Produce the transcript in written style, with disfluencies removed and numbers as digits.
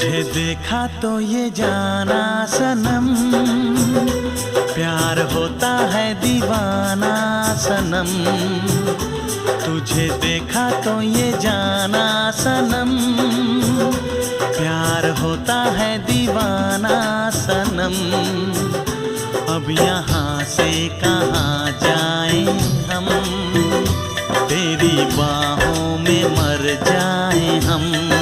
तुझे देखा तो ये जाना सनम, प्यार होता है दीवाना सनम। तुझे देखा तो ये जाना सनम, प्यार होता है दीवाना सनम। अब यहाँ से कहाँ जाएं हम, तेरी बाहों में मर जाएं हम।